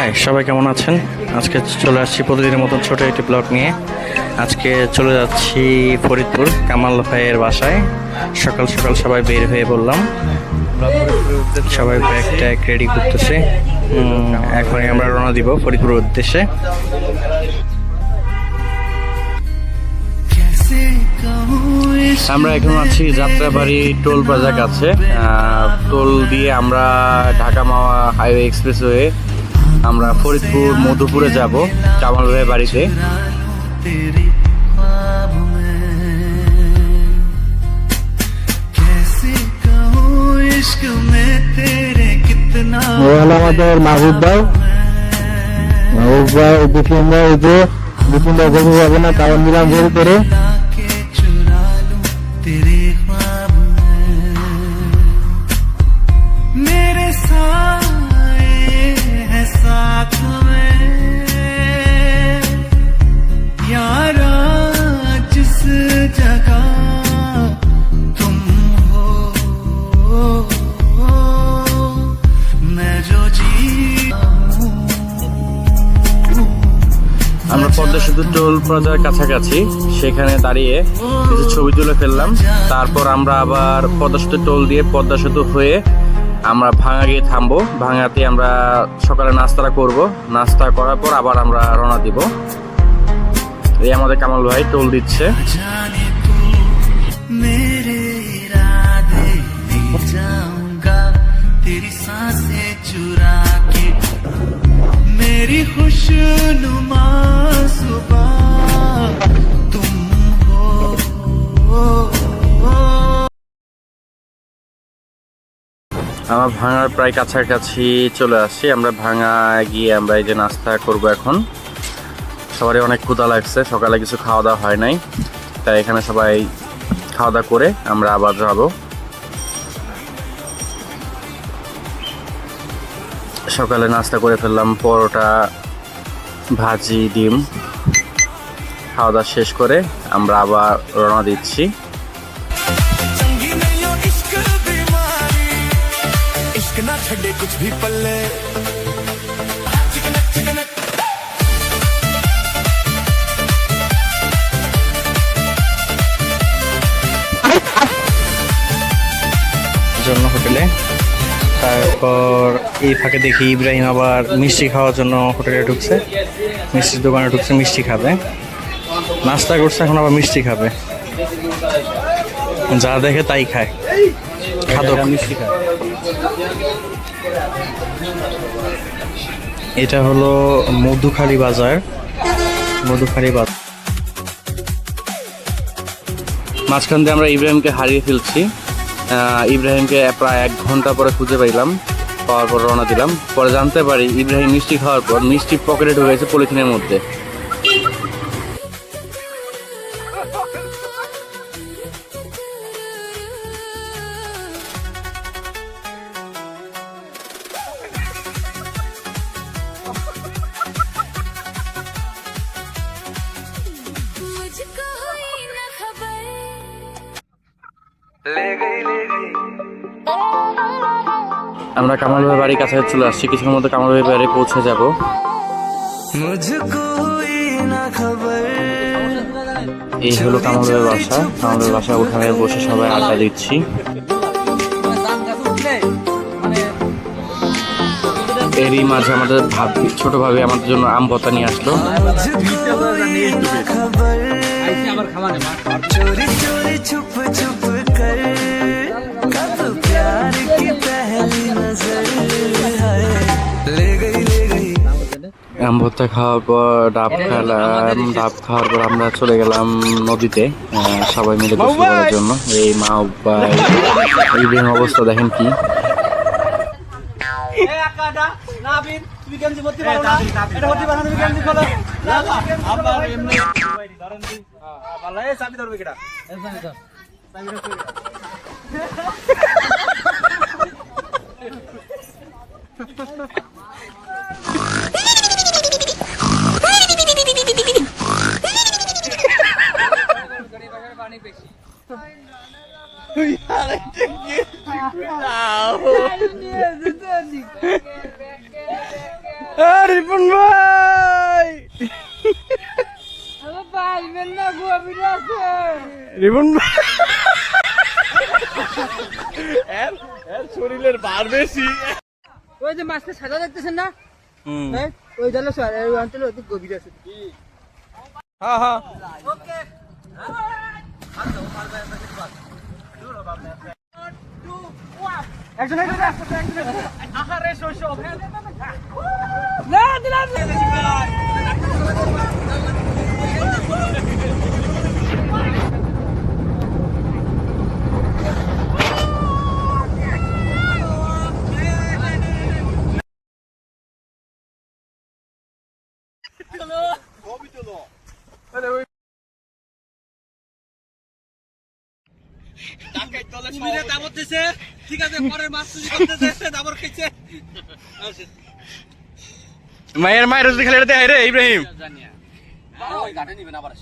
High, সবাই কেমন আছেন? আজকে চলে আসছি প্রতিদিনের মতন ছোট একটি ব্লগ নিয়ে। আজকে চলে যাচ্ছি ফরিদপুর কামাল ভাইয়ের বাসায়। সকাল সকাল সবাই বের হয়ে বললাম, সবাই ব্যাগ ট্যাগ রেডি করতেছে। এখনই আমরা রওনা দিব ফরিদপুর উদ্দেশ্যে। আমরা এখন আছি যাত্রাবাড়ি টোল প্লাজার কাছে। টোল দিয়ে আমরা ঢাকা মাওয়া হাইওয়ে এক্সপ্রেসওয়ে আমরা ফরিদপুর মধুপুরে যাব কামাল ভাইয়ের বাড়িতে। আমাদের মাহবুব ভাই দেখি আমরা এই যে বিপুল গরু হবে না কারণ নিলাম বের করে আমরা পদ্মা সেতু টোল প্লাজার কাছাকাছি, সেখানে দাঁড়িয়ে কিছু ছবি তুলে ফেললাম। তারপর আমরা আবার পদ্মা সেতু টোল দিয়ে পদ্মা সেতু হয়ে আমরা ভাঙা গিয়ে থামবো। ভাঙাতে আমরা সকালে নাস্তাটা করব। নাস্তা করার পর আবার আমরা রওনা দিব। এই আমাদের কামাল ভাই টোল দিচ্ছে। मेरी खुशनुमा सुबह तुम हो। আমার ভাঙার প্রায় কাছাকাছি চলে আসছি। আমরা ভাঙা গিয়ে আমরা এই যে নাস্তা করব এখন। সবারই অনেক ক্ষুধা লাগছে, সকালে কিছু খাওয়া দাওয়া হয় নাই, তাই এখানে সবাই খাওয়া দাওয়া করে আমরা আবার যাব। সকালে নাস্তা করে ফেললাম, পরোটা, ভাজি, ডিম। খাওয়া দাওয়া শেষ করে আমরা আবার রওনা দিচ্ছি। জন্য হোটেলে, তারপর এই ফাঁকে দেখি ইব্রাহিম আবার মিষ্টি খাওয়ার জন্য হোটেলে ঢুকছে, মিষ্টির দোকানে ঢুকছে, মিষ্টি খাবে। নাস্তা করছে, এখন আবার মিষ্টি খাবে। যা দেখে তাই খায়, খাদক মিষ্টি খায়। এটা হলো মধুখালী বাজার। মধুখালী বাজার মাঝখান দিয়ে আমরা ইব্রাহিমকে হারিয়ে ফেলছি। ইব্রাহিমকে প্রায় 1 ঘন্টা পরে খুঁজে পাইলাম, পাওয়ার পর রওনা দিলাম। পরে জানতে পারি ইব্রাহিম মিষ্টি খাওয়ার পর মিষ্টি পকেটে ঢুকেছে পলিথিনের মধ্যে। আমরা কামাল ভাইয়ের বাড়ির কাছে চলে আসছি। কিছুক্ষণের মধ্যে কামাল ভাইয়ের বাড়ি পৌঁছে যাব। এই হলো কামাল ভাইয়ের বাসা। কামাল ভাইয়ের বাসা উঠানে বসে সবাই আড্ডা দিচ্ছি। এরই মাঝে আমাদের ছোট ভাবে আমাদের জন্য আম ভর্তা নিয়ে আসলো। আম ভর্তা খাওয়ার পর ডাব খেলাম। ডাব খাওয়ার পর আমরা চলে গেলাম নদীতে সবাই মিলে গোসল করার জন্য। এই মা এই অবস্থা দেখেন কি। রিপন ভাই রিপন ভাই শরীরের বার বেশি। ওই যে মাছটা সাদা দেখতেছেন না, হ্যাঁ ওই জানো স্যার এই অঞ্চলে অতি গভীর আছে। হ্যাঁ হ্যাঁ একজন আহারে শৈশব ঠিক আছে, পরের মাছ চুরি করতে দাবর খাইছে। মায়ের যদি খেলে দেয় রে ইব্রাহিম জানিয়া ওই ঘাটে নিবেন আবার